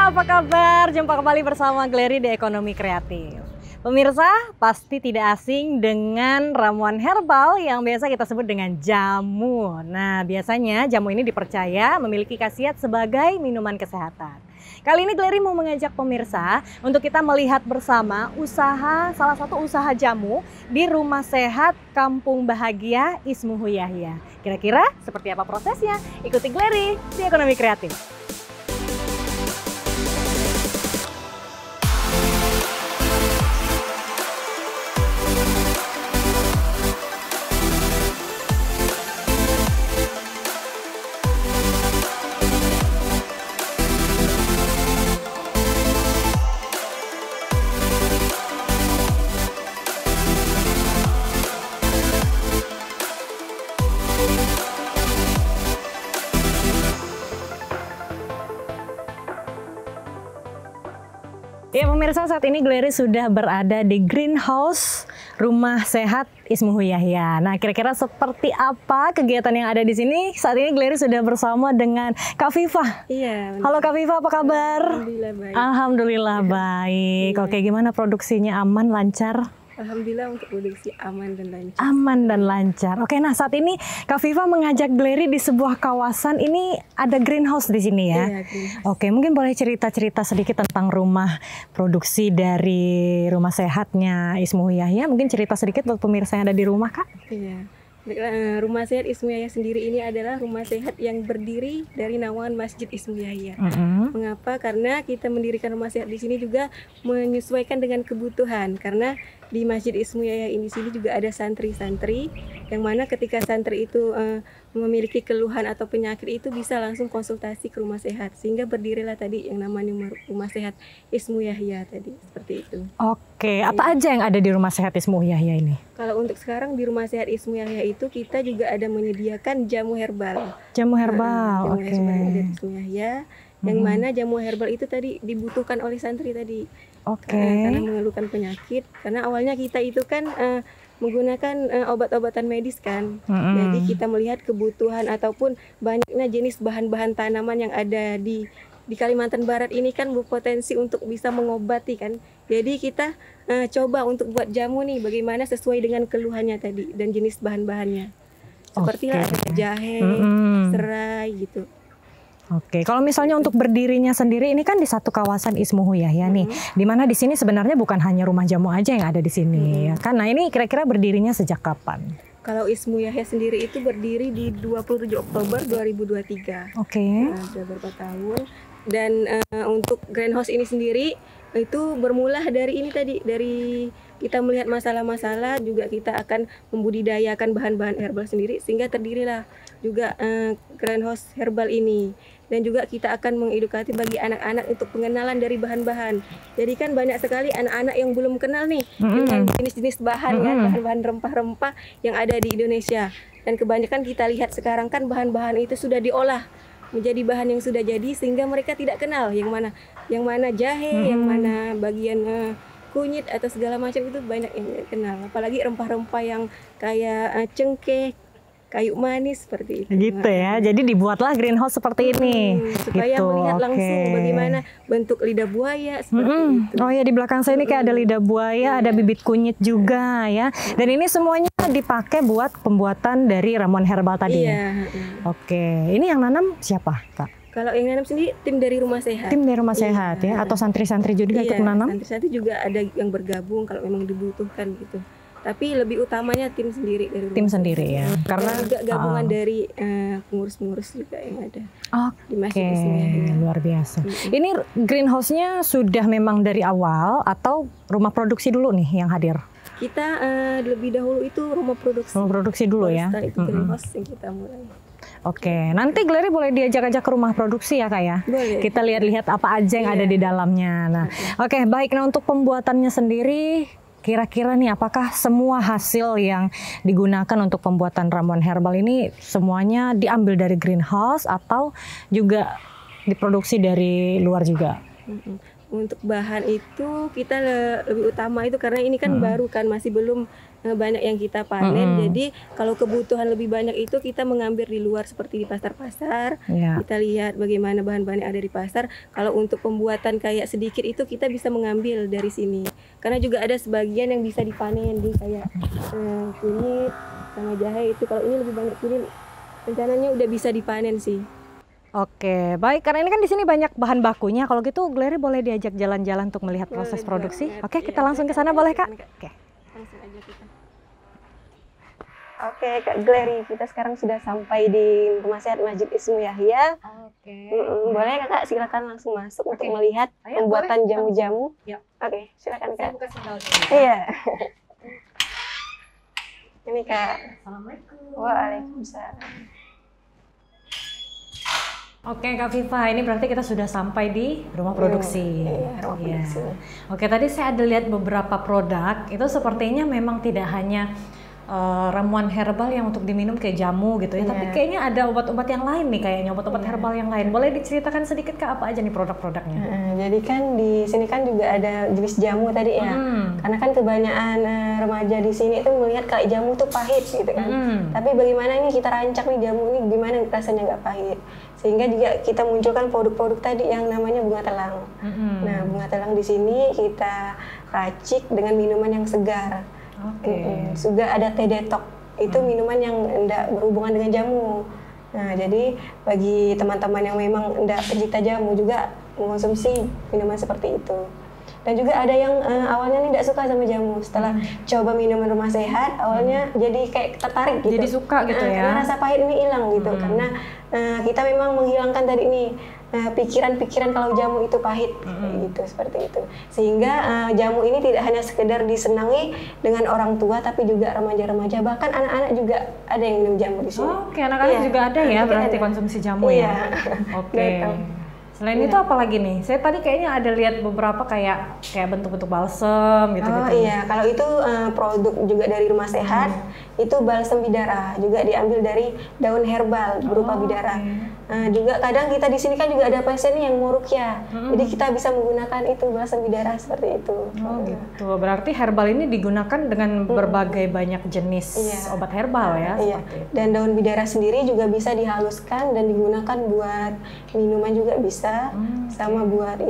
apa kabar? Jumpa kembali bersama Glery di Ekonomi Kreatif. Pemirsa, pasti tidak asing dengan ramuan herbal yang biasa kita sebut dengan jamu. Nah, biasanya jamu ini dipercaya memiliki khasiat sebagai minuman kesehatan. Kali ini Glery mau mengajak pemirsa untuk kita melihat bersama salah satu usaha jamu di Rumah Sehat Kampung Bahagia Ismuhu Yahya. Kira-kira seperti apa prosesnya? Ikuti Glery di Ekonomi Kreatif. Ya pemirsa, saat ini Glery sudah berada di Greenhouse Rumah Sehat Ismuhu Yahya. Nah, kira-kira seperti apa kegiatan yang ada di sini? Saat ini Glery sudah bersama dengan Kak Viva. Iya. Halo Kak Viva, apa kabar? Alhamdulillah baik. Alhamdulillah baik. Iya. Oke, gimana produksinya, aman, lancar? Alhamdulillah untuk produksi aman dan lancar. Aman dan lancar. Oke, nah saat ini Kak Viva mengajak Glery di sebuah kawasan. Ini ada greenhouse di sini ya? Iya, greenhouse. Oke, mungkin boleh cerita-cerita sedikit tentang rumah produksi dari Rumah Sehatnya Ismuhu Yahya. Mungkin cerita sedikit buat pemirsa yang ada di rumah, Kak. Iya. Rumah Sehat Ismuhu Yahya sendiri ini adalah rumah sehat yang berdiri dari naungan Masjid Ismuhu Yahya. Mengapa? Karena kita mendirikan rumah sehat di sini juga menyesuaikan dengan kebutuhan. Karena di Masjid Ismuhu Yahya ini sini juga ada santri-santri yang mana ketika santri itu memiliki keluhan atau penyakit itu bisa langsung konsultasi ke rumah sehat, sehingga berdirilah tadi yang namanya Rumah Sehat Ismuhu Yahya tadi, seperti itu. Oke, apa aja yang ada di Rumah Sehat Ismuhu Yahya ini? Kalau untuk sekarang di Rumah Sehat Ismuhu Yahya itu kita juga ada menyediakan jamu herbal. Jamu herbal, Jamu oke. herbal dari Ismuhu Yahya, yang mana jamu herbal itu tadi dibutuhkan oleh santri tadi. Oke. Karena mengeluhkan penyakit, karena awalnya kita itu kan menggunakan obat-obatan medis kan. Jadi kita melihat kebutuhan ataupun banyaknya jenis bahan-bahan tanaman yang ada di Kalimantan Barat ini kan berpotensi untuk bisa mengobati kan. Jadi kita coba untuk buat jamu nih bagaimana sesuai dengan keluhannya tadi dan jenis bahan-bahannya. Seperti lah ada jahe, serai gitu. Oke, kalau misalnya untuk berdirinya sendiri ini kan di satu kawasan Ismuhu Yahya nih, di mana di sini sebenarnya bukan hanya rumah jamu aja yang ada di sini, ya kan? Nah ini kira-kira berdirinya sejak kapan? Kalau Ismuhu Yahya sendiri itu berdiri di 27 Oktober 2023. Oke. Sudah beberapa tahun. Dan untuk greenhouse ini sendiri itu bermula dari ini tadi, dari kita melihat masalah-masalah, juga kita akan membudidayakan bahan-bahan herbal sendiri sehingga terdirilah juga greenhouse herbal ini. Dan juga kita akan mengedukasi bagi anak-anak untuk pengenalan dari bahan-bahan. Jadi kan banyak sekali anak-anak yang belum kenal nih dengan jenis-jenis bahan kan, bahan-bahan rempah-rempah yang ada di Indonesia. Dan kebanyakan kita lihat sekarang kan bahan-bahan itu sudah diolah menjadi bahan yang sudah jadi, sehingga mereka tidak kenal yang mana jahe, yang mana bagian kunyit atau segala macam itu banyak yang tidak kenal. Apalagi rempah-rempah yang kayak cengkeh, kayu manis seperti itu. Gitu ya, jadi dibuatlah greenhouse seperti ini. Supaya gitu. melihat langsung bagaimana bentuk lidah buaya seperti itu. Oh ya, di belakang saya ini kayak ada lidah buaya, ada bibit kunyit juga ya. Dan ini semuanya dipakai buat pembuatan dari ramuan herbal tadi. Iya. Oke, ini yang nanam siapa, Kak? Kalau yang nanam sendiri tim dari Rumah Sehat. Tim dari Rumah Sehat ya, atau santri-santri juga ikut nanam? Santri-santri juga ada yang bergabung kalau memang dibutuhkan gitu. Tapi lebih utamanya tim sendiri dari Rumah Tim Sehat. sendiri ya, karena juga gabungan dari pengurus-pengurus juga yang ada di Masjid Oke, Ismuhu Yahya. luar biasa. Ini greenhouse-nya sudah memang dari awal atau rumah produksi dulu nih yang hadir? Kita lebih dahulu itu rumah produksi. Rumah produksi dulu ya. Setelah itu greenhouse yang kita mulai. Oke, nanti Glery boleh diajak-ajak ke rumah produksi ya Kak ya? Boleh. Kita lihat-lihat apa aja yang ada di dalamnya. Nah, oke, baik. Nah, untuk pembuatannya sendiri, kira-kira nih apakah semua hasil yang digunakan untuk pembuatan ramuan herbal ini semuanya diambil dari greenhouse atau juga diproduksi dari luar juga? Untuk bahan itu kita lebih utama itu karena ini kan baru kan, masih belum banyak yang kita panen. Jadi kalau kebutuhan lebih banyak itu kita mengambil di luar seperti di pasar-pasar. Kita lihat bagaimana bahan-bahan yang ada di pasar. Kalau untuk pembuatan kayak sedikit itu kita bisa mengambil dari sini. Karena juga ada sebagian yang bisa dipanen di kayak kunyit sama jahe itu. Kalau ini lebih banyak kunyit, rencananya udah bisa dipanen sih. Oke, baik. Karena ini kan di sini banyak bahan bakunya. Kalau gitu, Glary boleh diajak jalan-jalan untuk melihat proses produksi. Oke, kita langsung ke sana boleh, Kak? Oke. Langsung aja kita. Oke, Kak Glary, kita sekarang sudah sampai di Rumah Sehat Masjid Ismu Yahya. Oke. Boleh Kakak silakan langsung masuk untuk melihat pembuatan jamu-jamu. Oke, silakan Kak. Saya buka sendal dulu. Iya. Ini Kak. Assalamualaikum. Waalaikumsalam. Oke Kak Viva, ini berarti kita sudah sampai di rumah produksi. Rumah produksi. Oke, tadi saya ada lihat beberapa produk, itu sepertinya memang tidak hanya ramuan herbal yang untuk diminum kayak jamu gitu ya, tapi kayaknya ada obat-obat yang lain nih, kayaknya obat-obat herbal yang lain. Boleh diceritakan sedikit Kak, apa aja nih produk-produknya? Jadi kan di sini kan juga ada jenis jamu tadi ya, karena kan kebanyakan remaja di sini itu melihat kalau jamu tuh pahit gitu kan. Tapi bagaimana ini kita rancang nih jamu ini gimana rasanya nggak pahit, sehingga juga kita munculkan produk-produk tadi yang namanya bunga telang. Nah, bunga telang di sini kita racik dengan minuman yang segar. Juga ada teh detok, itu minuman yang tidak berhubungan dengan jamu. Nah, jadi bagi teman-teman yang memang tidak pencinta jamu juga mengonsumsi minuman seperti itu. Dan juga ada yang awalnya tidak suka sama jamu, setelah coba minuman rumah sehat, awalnya jadi kayak tertarik gitu. Jadi suka gitu ya? Karena rasa pahit ini hilang gitu, karena kita memang menghilangkan tadi ini pikiran-pikiran kalau jamu itu pahit, gitu, seperti itu. Sehingga jamu ini tidak hanya sekedar disenangi dengan orang tua, tapi juga remaja-remaja, bahkan anak-anak juga ada yang minum jamu di sini. Oke, anak-anak juga ada ya, berarti konsumsi jamu ya? Oke. Selain itu apa lagi nih? Saya tadi kayaknya ada lihat beberapa kayak bentuk-bentuk balsem gitu-gitu. Oh iya, kalau itu produk juga dari rumah sehat, itu balsem bidara, juga diambil dari daun herbal berupa bidara. Juga kadang kita di sini kan juga ada pasien yang mau ruqyah, jadi kita bisa menggunakan itu balsem bidara seperti itu. Oh gitu, berarti herbal ini digunakan dengan berbagai banyak jenis obat herbal ya? Iya, dan daun bidara sendiri juga bisa dihaluskan dan digunakan buat minuman juga bisa. Sama buat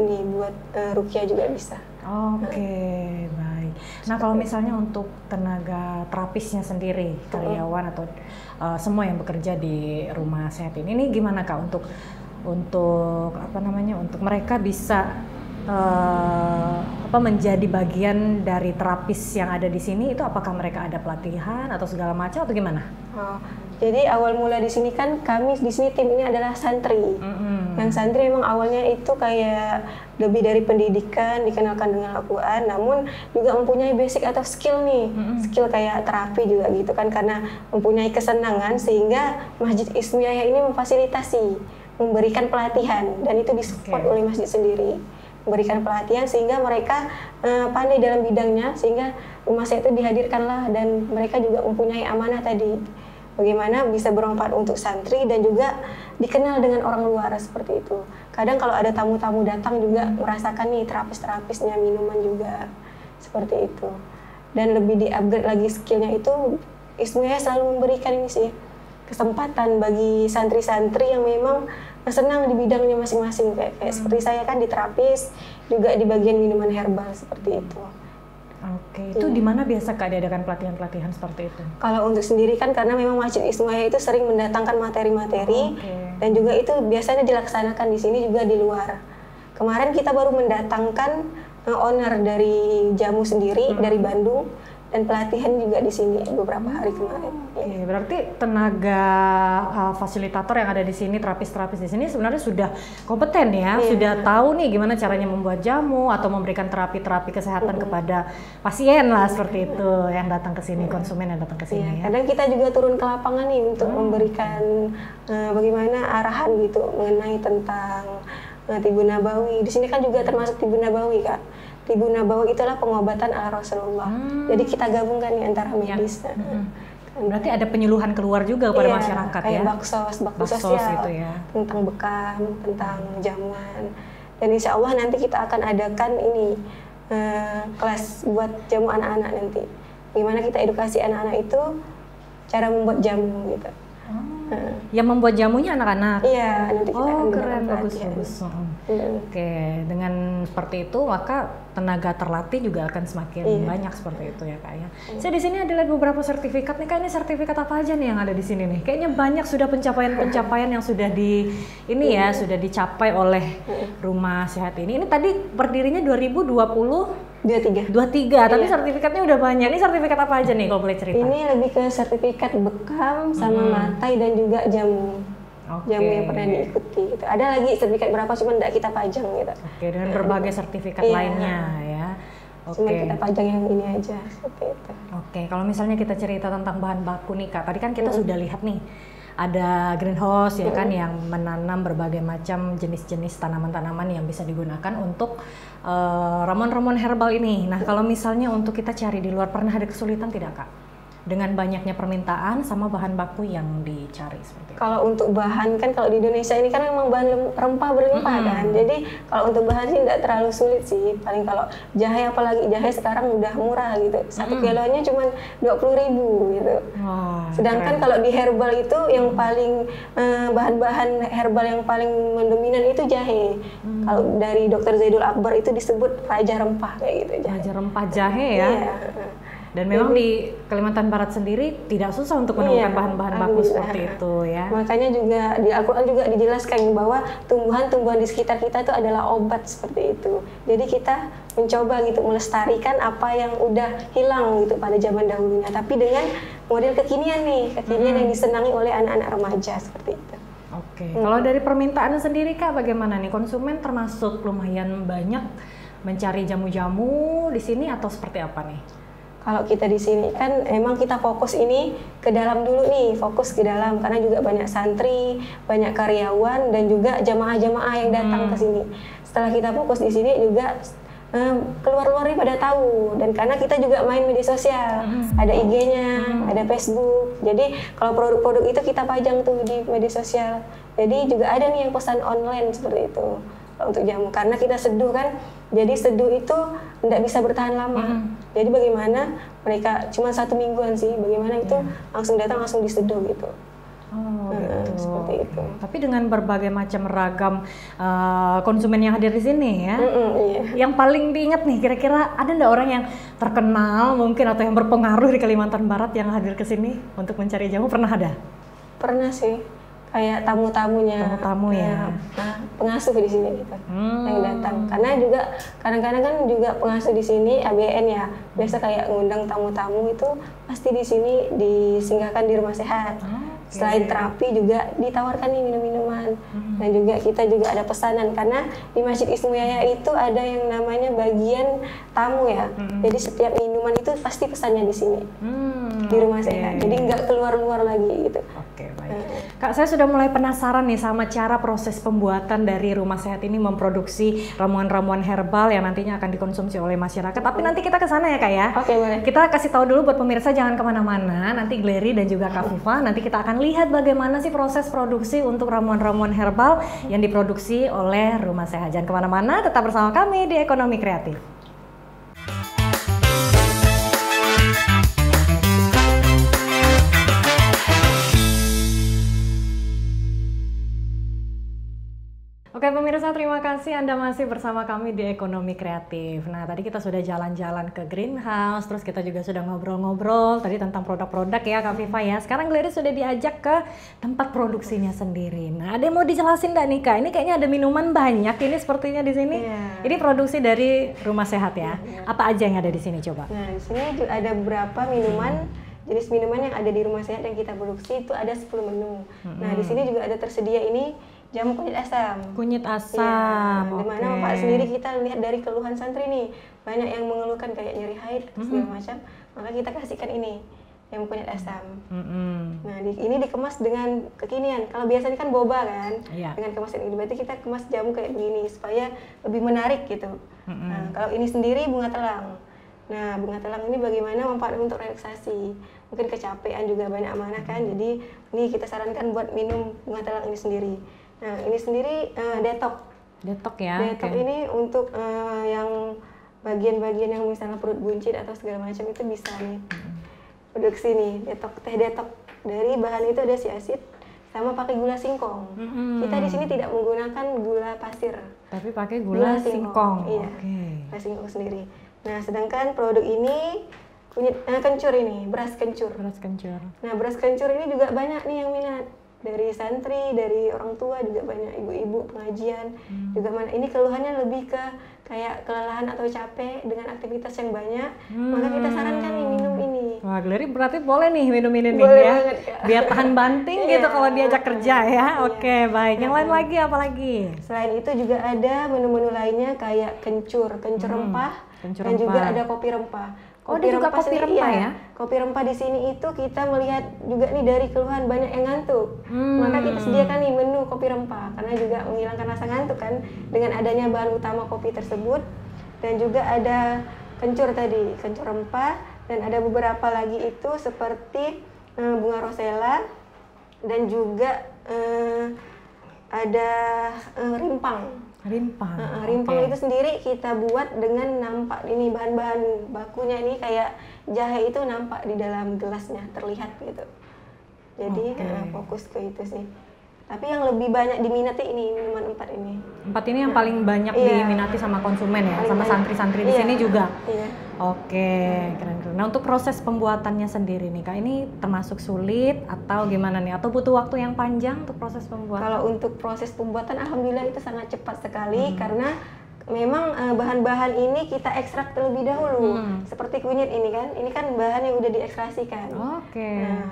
ruqyah juga bisa. Oke, baik. Nah, kalau misalnya untuk tenaga terapisnya sendiri, karyawan atau semua yang bekerja di rumah sehat ini gimana Kak untuk apa namanya, untuk mereka bisa menjadi bagian dari terapis yang ada di sini, itu apakah mereka ada pelatihan atau segala macam atau gimana? Jadi awal mula di sini kan kami di sini tim ini adalah santri. Yang santri memang awalnya itu kayak lebih dari pendidikan, dikenalkan dengan Al-Quran, namun juga mempunyai basic atau skill nih, skill kayak terapi juga gitu kan, karena mempunyai kesenangan sehingga Masjid Ismu Yahya ini memfasilitasi, memberikan pelatihan, dan itu disupport oleh masjid sendiri. Memberikan pelatihan sehingga mereka pandai dalam bidangnya, sehingga rumah saya itu dihadirkanlah, dan mereka juga mempunyai amanah tadi. Bagaimana bisa bermanfaat untuk santri dan juga dikenal dengan orang luar seperti itu. Kadang kalau ada tamu-tamu datang juga merasakan nih terapis-terapisnya, minuman juga seperti itu. Dan lebih di-upgrade lagi skillnya itu, Ismu Yahya selalu memberikan ini sih, kesempatan bagi santri-santri yang memang senang di bidangnya masing-masing. Kayak seperti saya kan di terapis, juga di bagian minuman herbal seperti itu. Oke, itu di mana biasa Kak diadakan pelatihan-pelatihan seperti itu? Kalau untuk sendiri kan karena memang Masjid Ismu Yahya itu sering mendatangkan materi-materi, dan juga itu biasanya dilaksanakan di sini juga di luar. Kemarin kita baru mendatangkan owner dari jamu sendiri dari Bandung, dan pelatihan juga di sini beberapa hari kemarin. Oke, berarti tenaga fasilitator yang ada di sini, terapis-terapis di sini sebenarnya sudah kompeten ya, sudah tahu nih gimana caranya membuat jamu atau memberikan terapi-terapi kesehatan kepada pasien lah seperti itu yang datang ke sini, konsumen yang datang ke sini. Kadang kita juga turun ke lapangan nih untuk memberikan bagaimana arahan gitu mengenai tentang Tibun Nabawi. Di sini kan juga termasuk Tibun Nabawi Kak. Tibun Nabawi itulah pengobatan ala Rasulullah. Jadi kita gabungkan nih antara medis. Berarti ada penyuluhan keluar juga kepada masyarakat ya? Kayak baksos sosial, itu ya. Tentang bekam, tentang jamuan. Dan insya Allah nanti kita akan adakan ini kelas buat jamu anak-anak nanti. bagaimana kita edukasi anak-anak itu cara membuat jamu gitu. Yang membuat jamunya anak-anak? Iya, nanti kita akan keren, bagus. Hmm. Oke, dengan seperti itu maka tenaga terlatih juga akan semakin banyak seperti itu ya Kak ya. Saya di sini ada lihat beberapa sertifikat nih Kak, ini sertifikat apa aja nih yang ada di sini nih? Kayaknya banyak sudah pencapaian-pencapaian yang sudah sudah dicapai oleh Rumah Sehat ini. Ini tadi berdirinya 2023, tapi sertifikatnya udah banyak. Ini sertifikat apa aja nih kalau boleh cerita? Ini lebih ke sertifikat bekam sama matai dan juga jamu. Jamu yang pernah diikuti gitu. Ada lagi sertifikat berapa cuma tidak kita pajang gitu. Dengan berbagai sertifikat lainnya ya. Cuma kita pajang yang ini aja seperti itu. Kalau misalnya kita cerita tentang bahan baku nih Kak, tadi kan kita sudah lihat nih ada greenhouse ya kan yang menanam berbagai macam jenis-jenis tanaman-tanaman yang bisa digunakan untuk ramuan-ramuan herbal ini. Nah, kalau misalnya untuk kita cari di luar, pernah ada kesulitan tidak Kak? Dengan banyaknya permintaan sama bahan baku yang dicari seperti itu. Kalau untuk bahan kan kalau di Indonesia ini kan memang bahan rempah berlimpah kan. Jadi kalau untuk bahan sih tidak terlalu sulit sih. Paling kalau jahe, apalagi jahe sekarang udah murah gitu. 1 kilonya cuma 20.000 gitu. Sedangkan kalau di herbal itu yang paling bahan-bahan herbal yang paling mendominan itu jahe. Kalau dari Dr. Zaidul Akbar itu disebut raja rempah kayak gitu. Raja rempah jahe ya. Iya. Dan memang di Kalimantan Barat sendiri tidak susah untuk menemukan bahan-bahan baku seperti itu ya. Makanya juga di Al-Quran juga dijelaskan bahwa tumbuhan-tumbuhan di sekitar kita itu adalah obat seperti itu. Jadi kita mencoba gitu melestarikan apa yang udah hilang gitu pada zaman dahulunya, tapi dengan model kekinian nih, yang disenangi oleh anak-anak remaja seperti itu. Kalau dari permintaan sendiri Kak, bagaimana nih? Konsumen termasuk lumayan banyak mencari jamu-jamu di sini atau seperti apa nih? Kalau kita di sini kan emang kita fokus ini ke dalam dulu nih, fokus ke dalam karena juga banyak santri, banyak karyawan dan juga jamaah-jamaah yang datang ke sini. Setelah kita fokus di sini juga keluar-luar nih pada tahu, dan karena kita juga main media sosial, ada IG-nya, ada Facebook. Jadi kalau produk-produk itu kita pajang tuh di media sosial. Jadi juga ada nih yang pesan online seperti itu untuk jamu, karena kita seduh kan. Jadi seduh itu tidak bisa bertahan lama. Jadi bagaimana mereka cuma 1 mingguan sih, bagaimana itu langsung datang langsung diseduh gitu. Gitu. Seperti itu. Tapi dengan berbagai macam ragam konsumen yang hadir di sini ya, yang paling diingat nih kira-kira ada nggak orang yang terkenal mungkin atau yang berpengaruh di Kalimantan Barat yang hadir ke sini untuk mencari jamu, pernah ada? Pernah sih. Kayak tamu-tamunya, pengasuh di sini gitu, yang datang. Karena juga kadang-kadang kan juga pengasuh di sini ABN ya, biasa kayak ngundang tamu-tamu itu pasti di sini disinggahkan di rumah sehat. Selain terapi juga ditawarkan nih minum-minuman, dan juga kita juga ada pesanan karena di Masjid Ismuiyah itu ada yang namanya bagian tamu ya. Jadi setiap minuman itu pasti pesannya di sini di rumah sehat. Jadi nggak keluar-luar lagi gitu. Baik. Kak, saya sudah mulai penasaran nih sama cara proses pembuatan dari Rumah Sehat ini memproduksi ramuan-ramuan herbal yang nantinya akan dikonsumsi oleh masyarakat. Tapi nanti kita ke sana ya Kak ya. Boleh. Kita kasih tahu dulu buat pemirsa, jangan kemana-mana. Nanti Glery dan juga Kak Viva, nanti kita akan lihat bagaimana sih proses produksi untuk ramuan-ramuan herbal yang diproduksi oleh Rumah Sehat. Jangan kemana-mana, tetap bersama kami di Ekonomi Kreatif. Oke pemirsa, terima kasih Anda masih bersama kami di Ekonomi Kreatif. Nah, tadi kita sudah jalan-jalan ke greenhouse, terus kita juga sudah ngobrol-ngobrol tadi tentang produk-produk ya Kak Viva ya. Sekarang Glery sudah diajak ke tempat produksinya sendiri. Nah, ada yang mau dijelasin nggak nih Kak? Ini kayaknya ada minuman banyak ini sepertinya di sini. Ini produksi dari Rumah Sehat ya. Apa aja yang ada di sini coba? Nah, di sini juga ada beberapa minuman. Jenis minuman yang ada di Rumah Sehat yang kita produksi itu ada 10 menu. Nah, di sini juga ada tersedia ini jamu kunyit asam. Kunyit asam, dimana Pak sendiri kita lihat dari keluhan santri nih, banyak yang mengeluhkan kayak nyeri haid segala macam, maka kita kasihkan ini jamu kunyit asam. Nah, ini dikemas dengan kekinian. Kalau biasanya kan boba kan, dengan kemasan ini, berarti kita kemas jamu kayak begini supaya lebih menarik gitu. Nah, kalau ini sendiri bunga telang. Nah, bunga telang ini bagaimana manfaatnya untuk relaksasi, mungkin kecapean juga banyak amanah kan, jadi ini kita sarankan buat minum bunga telang ini sendiri. Nah, ini sendiri detok. Detok ya. Detok ini untuk yang bagian-bagian yang misalnya perut buncit atau segala macam itu bisa nih produksi nih teh detok. Dari bahan itu ada siasit sama pakai gula singkong. Kita di sini tidak menggunakan gula pasir, tapi pakai gula singkong. Iya, gula singkong sendiri. Nah, sedangkan produk ini kunyit kencur ini, beras kencur. Beras kencur. Nah, beras kencur ini juga banyak nih yang minat. Dari santri, dari orang tua juga banyak, ibu-ibu pengajian juga mana. Ini keluhannya lebih ke kayak kelelahan atau capek dengan aktivitas yang banyak, maka kita sarankan nih minum ini. Wah, Glery berarti boleh nih minum ini nih Boleh ya, banget, Kak. biar tahan banting gitu kalau diajak kerja ya. Oke, baik. Yang lain lagi apa lagi? Selain itu juga ada menu-menu lainnya kayak kencur rempah, dan juga ada kopi rempah. Ada juga kopi rempah ya? Kopi rempah di sini itu kita melihat juga nih dari keluhan banyak yang ngantuk. Maka kita sediakan nih menu kopi rempah karena juga menghilangkan rasa ngantuk kan dengan adanya bahan utama kopi tersebut. Dan juga ada kencur tadi, kencur rempah, dan ada beberapa lagi itu seperti bunga rosella dan juga ada rimpang. Rimpang itu sendiri kita buat dengan nampak ini bahan-bahan bakunya ini kayak jahe itu nampak di dalam gelasnya terlihat gitu. Jadi fokus ke itu sih. Tapi yang lebih banyak diminati ini minuman 4 ini. 4 ini yang paling banyak diminati sama konsumen ya, sama santri-santri di sini juga. Iya. Oke, keren-keren. Nah, untuk proses pembuatannya sendiri nih Kak, ini termasuk sulit atau gimana nih? Atau butuh waktu yang panjang untuk proses pembuatan? Kalau untuk proses pembuatan alhamdulillah itu sangat cepat sekali karena memang bahan-bahan ini kita ekstrak terlebih dahulu. Seperti kunyit ini kan bahan yang udah diekstrasikan. Nah,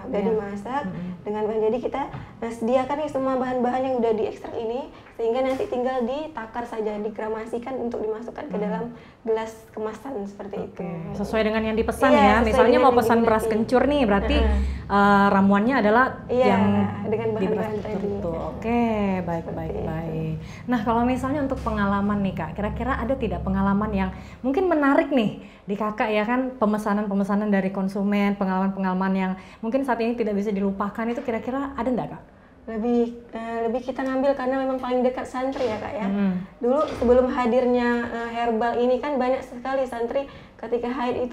udah dimasak dengan bahan. Jadi kita sediakan nih semua bahan-bahan yang udah diekstrak ini sehingga nanti tinggal ditakar saja, digramasikan untuk dimasukkan ke dalam gelas kemasan seperti itu. Sesuai dengan yang dipesan ya. Misalnya mau pesan beras kencur nih, berarti ramuannya adalah yang dengan bahan-bahan tadi. Oke, baik. Nah, kalau misalnya untuk pengalaman nih Kak, kira-kira ada tidak pengalaman yang mungkin menarik nih di Kakak ya kan, pemesanan dari konsumen, pengalaman yang mungkin saat ini tidak bisa dilupakan itu kira-kira ada enggak Kak? Lebih kita ngambil karena memang paling dekat santri ya Kak ya. Dulu sebelum hadirnya herbal ini kan banyak sekali santri ketika haid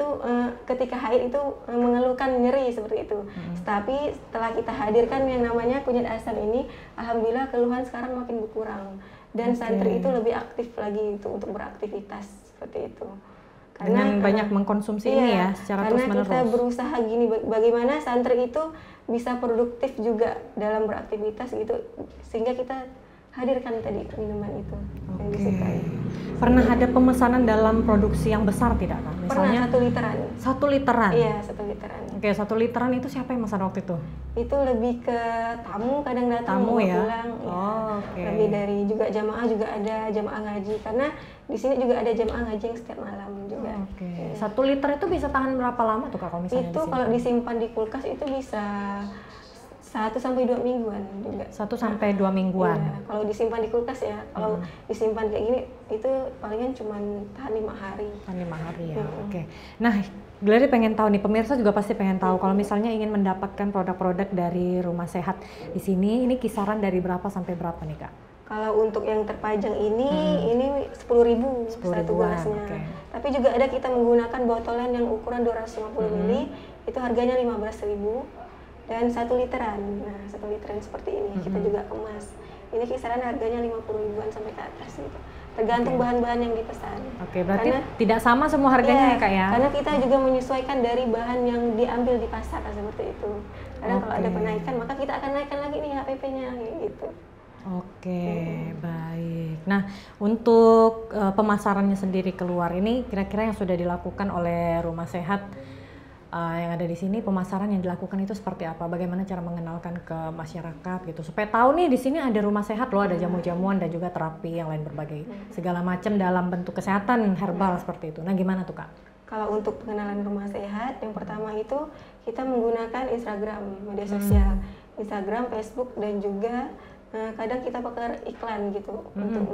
itu mengeluhkan nyeri seperti itu. Tapi setelah kita hadirkan yang namanya kunyit asam ini, alhamdulillah keluhan sekarang makin berkurang dan santri itu lebih aktif lagi itu untuk beraktivitas seperti itu. Dengan banyak mengkonsumsi ini ya secara terus-menerus. Karena kita berusaha gini, bagaimana santri itu bisa produktif juga dalam beraktivitas gitu, sehingga kita hadirkan tadi minuman itu yang disukai. Pernah ada pemesanan dalam produksi yang besar tidak Kak? Misalnya 1 literan. 1 literan? Iya, 1 literan. Oke, 1 literan itu siapa yang memesan waktu itu? Itu lebih ke tamu kadang datang tamu ya? pulang. Lebih dari juga jamaah juga ada jamaah ngaji karena di sini juga ada jamaah ngaji yang setiap malam juga. 1 liter itu bisa tahan berapa lama tuh Kak kalau misalnya itu kalau disimpan di kulkas itu bisa 1 sampai 2 mingguan juga. 1 sampai 2 mingguan. Iya, kalau disimpan di kulkas ya. Kalau disimpan kayak gini itu palingan cuma tahan 5 hari. Tahan 5 hari ya. Oke. Nah, Glery pengen tahu nih, pemirsa juga pasti pengen tahu kalau misalnya ingin mendapatkan produk-produk dari Rumah Sehat di sini, ini kisaran dari berapa sampai berapa nih Kak? Kalau untuk yang terpajang ini 10.000 satu gelasnya. Tapi juga ada kita menggunakan botolan yang ukuran 250 ml, itu harganya 15.000 dan 1 literan. Nah, 1 literan seperti ini kita juga kemas. Ini kisaran harganya 50.000-an sampai ke atas gitu. Tergantung bahan-bahan yang dipesan. Berarti tidak sama semua harganya ya Kak ya? Karena kita juga menyesuaikan dari bahan yang diambil di pasar seperti itu. Karena kalau ada penaikan maka kita akan naikkan lagi nih HPP-nya gitu. Baik. Nah, untuk pemasarannya sendiri keluar ini kira-kira yang sudah dilakukan oleh Rumah Sehat yang ada di sini, pemasaran yang dilakukan itu seperti apa? Bagaimana cara mengenalkan ke masyarakat gitu supaya tahu nih di sini ada Rumah Sehat loh, ada jamu-jamuan dan juga terapi yang lain berbagai segala macam dalam bentuk kesehatan herbal seperti itu. Nah, gimana tuh Kak? Kalau untuk pengenalan Rumah Sehat, yang pertama itu kita menggunakan Instagram, media sosial, Instagram, Facebook, dan juga kadang kita pakai iklan gitu untuk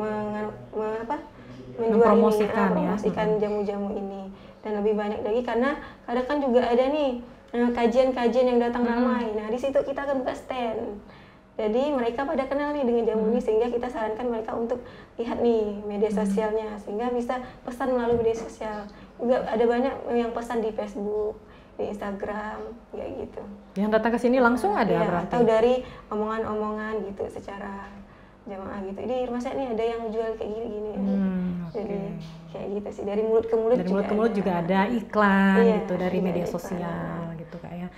mempromosikan jamu-jamu ini. Dan lebih banyak lagi karena kadang kan juga ada nih kajian-kajian yang datang ramai. Nah, di situ kita akan buka stand. Jadi mereka pada kenal nih dengan jamu ini, sehingga kita sarankan mereka untuk lihat nih media sosialnya, sehingga bisa pesan melalui media sosial. Juga ada banyak yang pesan di Facebook, di Instagram, kayak gitu. Yang datang ke sini langsung ada ya, berarti? Atau dari omongan-omongan gitu secara jamaah gitu. Di rumah saya nih ada yang jual kayak gini-gini. Jadi kayak gitu sih, dari mulut ke mulut. Dari mulut ke mulut juga ada iklan gitu dari media sosial gitu Kak ya.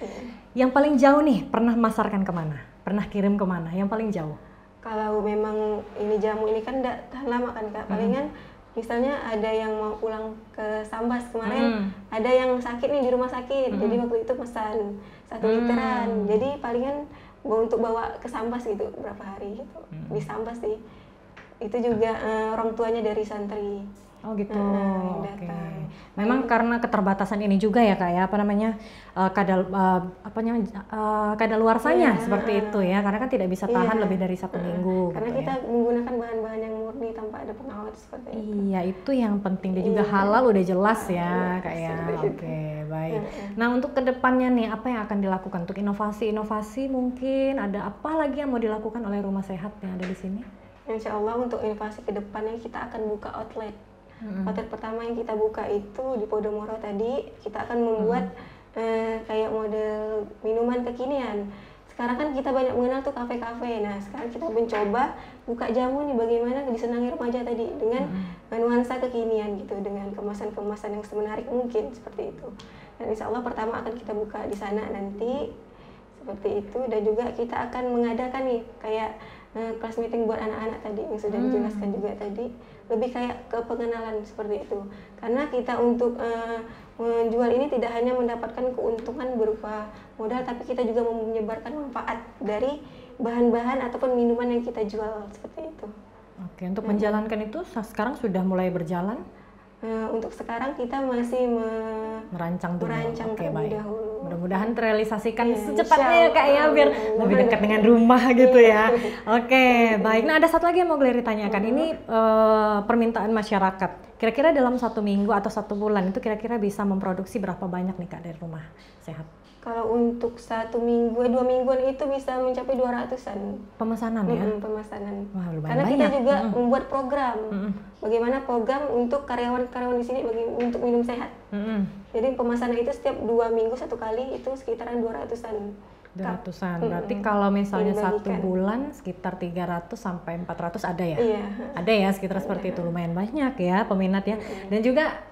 Yang paling jauh nih pernah memasarkan kemana? Pernah kirim kemana? Yang paling jauh? Kalau memang ini jamu ini kan tidak tahan lama kan Kak. Palingan misalnya ada yang mau pulang ke Sambas kemarin, ada yang sakit nih di rumah sakit. Jadi waktu itu pesan 1 literan. Jadi palingan untuk bawa ke Sambas gitu berapa hari gitu. Di Sambas sih. Itu juga orang tuanya dari santri. Oh gitu. Oke. Memang karena keterbatasan ini juga ya Kak ya, kadaluarsanya seperti itu ya, karena kan tidak bisa tahan lebih dari 1 minggu. Karena gitu kita ya. menggunakan bahan-bahan yang murni tanpa ada pengawet seperti itu. Iya, itu yang penting. Dan juga halal udah jelas ya Kak ya. Oke, baik. Nah untuk kedepannya nih, apa yang akan dilakukan untuk inovasi-inovasi mungkin? Ada apa lagi yang mau dilakukan oleh Rumah Sehat yang ada di sini? Insya Allah untuk inovasi kedepannya kita akan buka outlet. Outlet pertama yang kita buka itu di Podomoro tadi, kita akan membuat kayak model minuman kekinian. Sekarang kan kita banyak mengenal tuh kafe-kafe. Nah sekarang kita mencoba buka jamu nih, bagaimana disenangi remaja tadi dengan nuansa kekinian gitu, dengan kemasan-kemasan yang semenarik mungkin seperti itu. Dan insya Allah pertama akan kita buka di sana nanti seperti itu. Dan juga kita akan mengadakan nih kayak kelas meeting buat anak-anak tadi yang sudah dijelaskan juga tadi, lebih kayak ke pengenalan seperti itu. Karena kita untuk menjual ini tidak hanya mendapatkan keuntungan berupa modal, tapi kita juga menyebarkan manfaat dari bahan-bahan ataupun minuman yang kita jual seperti itu. Oke, untuk menjalankan itu sekarang sudah mulai berjalan? Untuk sekarang kita masih merancang dulu. Oke, baik. dahulu. Mudah-mudahan terrealisasikan secepatnya ya Kak ya, biar lebih dekat dengan rumah gitu ya. Oke, baik. Nah ada satu lagi yang mau Gleri tanyakan. Ini permintaan masyarakat. Kira-kira dalam 1 minggu atau 1 bulan itu kira-kira bisa memproduksi berapa banyak nih Kak dari Rumah Sehat? Kalau untuk 1 minggu, 2 mingguan itu bisa mencapai 200-an. Pemesanan ya? Pemesanan. Wah, lumayan karena banyak. kita juga membuat program. Bagaimana program untuk karyawan-karyawan di sini untuk minum sehat. Jadi pemesanan itu setiap 2 minggu 1 kali itu sekitaran 200-an. 200-an. Berarti kalau misalnya 1 bulan sekitar 300 sampai 400 ada ya? Iya. Ada ya sekitar seperti itu. Lumayan banyak ya peminat ya. Dan juga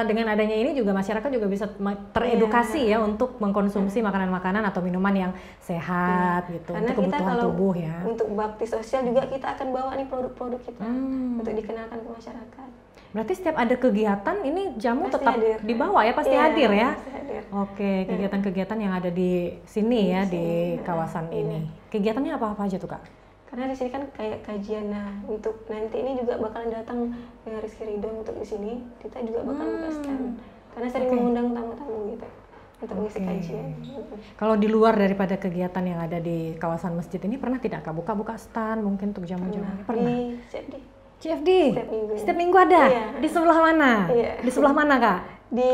dengan adanya ini juga masyarakat juga bisa teredukasi ya untuk mengkonsumsi makanan-makanan atau minuman yang sehat gitu. Karena untuk kebutuhan kita kalau tubuh ya. Untuk bakti sosial juga kita akan bawa nih produk-produk kita untuk dikenalkan ke masyarakat. Berarti setiap ada kegiatan ini jamu Pasti tetap hadir. dibawa ya, pasti hadir ya. Pasti hadir. Oke, kegiatan-kegiatan yang ada di sini ya, di kawasan ini. Kegiatannya apa-apa aja tuh Kak? Karena di sini kan kayak kajian. Nah, untuk nanti ini juga bakalan datang Rizky Ridho untuk di sini. Kita juga bakal buka stand. Karena sering mengundang tamu-tamu gitu untuk mengisi kajian. Kalau di luar daripada kegiatan yang ada di kawasan masjid ini, pernah tidak Kak buka stand mungkin untuk jamu-jamu? Pernah. Di CFD. Setiap minggu ada. Iya. Di sebelah mana? Iya. Di sebelah mana Kak? Di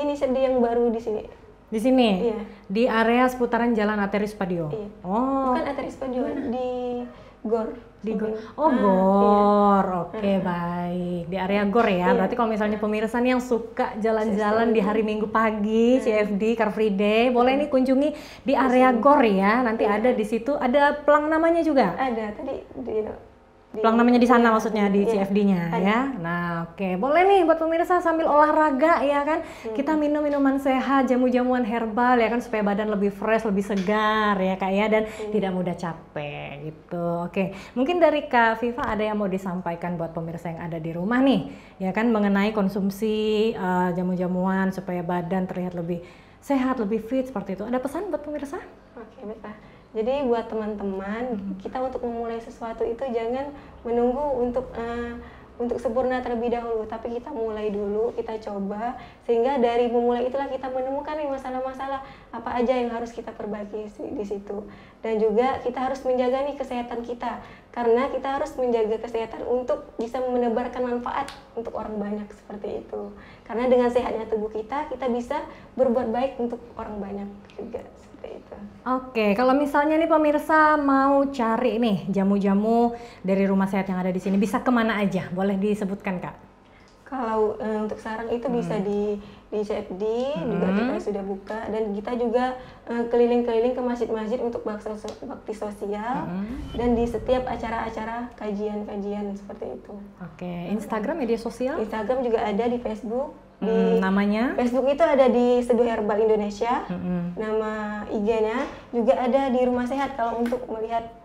ini CFD yang baru di sini. Di sini. Iya. Di area seputaran Jalan Ateris Padio. Iya. Oh. Bukan Ateris Padio, di Gor. Di Gor. Oh, Gor. Oke, baik. Di area Gor ya. Berarti kalau misalnya pemirsa nih yang suka jalan-jalan di hari Minggu pagi, CFD Car Free Day, boleh nih kunjungi di area Gor ya. Nanti ada di situ, ada pelang namanya juga. Ada tadi Pelang namanya di sana maksudnya di CFD-nya ya. Nah, oke. Boleh nih buat pemirsa sambil olahraga ya kan. Kita minum minuman sehat, jamu-jamuan herbal ya kan supaya badan lebih fresh, lebih segar ya Kak ya, dan tidak mudah capek gitu. Oke. Mungkin dari Kak Viva ada yang mau disampaikan buat pemirsa yang ada di rumah nih ya kan mengenai konsumsi jamu-jamuan supaya badan terlihat lebih sehat, lebih fit seperti itu. Ada pesan buat pemirsa? Oke, baiklah. Jadi buat teman-teman, kita untuk memulai sesuatu itu jangan menunggu untuk sempurna terlebih dahulu, tapi kita mulai dulu, kita coba, sehingga dari memulai itulah kita menemukan nih masalah-masalah apa aja yang harus kita perbaiki di situ. Dan juga kita harus menjaga nih kesehatan kita, karena kita harus menjaga kesehatan untuk bisa menebarkan manfaat untuk orang banyak seperti itu. Karena dengan sehatnya tubuh kita bisa berbuat baik untuk orang banyak juga. seperti itu. Oke, kalau misalnya nih pemirsa mau cari nih jamu-jamu dari Rumah Sehat yang ada di sini, bisa kemana aja? Boleh disebutkan, Kak? Kalau untuk sarang itu bisa di CFD juga kita sudah buka, dan kita juga keliling-keliling ke masjid-masjid untuk bakti sosial dan di setiap acara-acara kajian-kajian seperti itu. Oke, Instagram, media sosial? Instagram juga ada, di Facebook. Namanya? Facebook itu ada di Seduh Herbal Indonesia. Nama IG-nya juga ada di Rumah Sehat kalau untuk melihat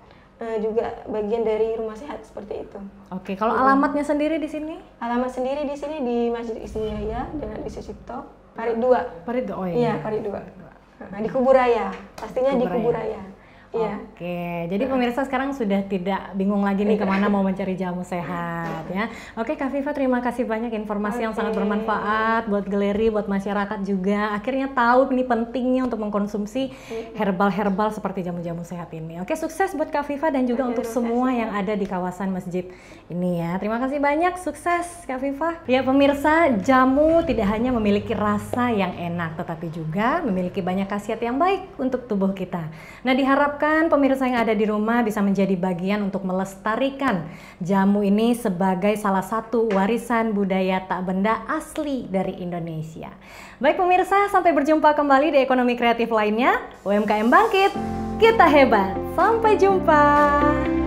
juga bagian dari Rumah Sehat seperti itu. Oke, kalau alamatnya sendiri di sini? Alamat sendiri di sini di Masjid Istinjaya dengan di Sucipto, Parit 2. Parit 2, oh iya. Iya, Parit 2. Nah, di Kuburaya. Pastinya di Kuburaya. Iya. Oke, jadi pemirsa sekarang sudah tidak bingung lagi nih kemana mau mencari jamu sehat ya. Oke, Kak Viva, terima kasih banyak informasi yang sangat bermanfaat buat galeri, buat masyarakat juga. Akhirnya tahu ini pentingnya untuk mengkonsumsi herbal-herbal seperti jamu-jamu sehat ini. Oke, sukses buat Kak Viva dan juga untuk semua yang ada di kawasan masjid ini ya. Terima kasih banyak, sukses Kak Viva. Ya pemirsa, jamu tidak hanya memiliki rasa yang enak, tetapi juga memiliki banyak khasiat yang baik untuk tubuh kita. Nah, diharapkan pemirsa yang ada di rumah bisa menjadi bagian untuk melestarikan jamu ini sebagai salah satu warisan budaya tak benda asli dari Indonesia. Baik pemirsa, sampai berjumpa kembali di ekonomi kreatif lainnya. UMKM bangkit, kita hebat. Sampai jumpa.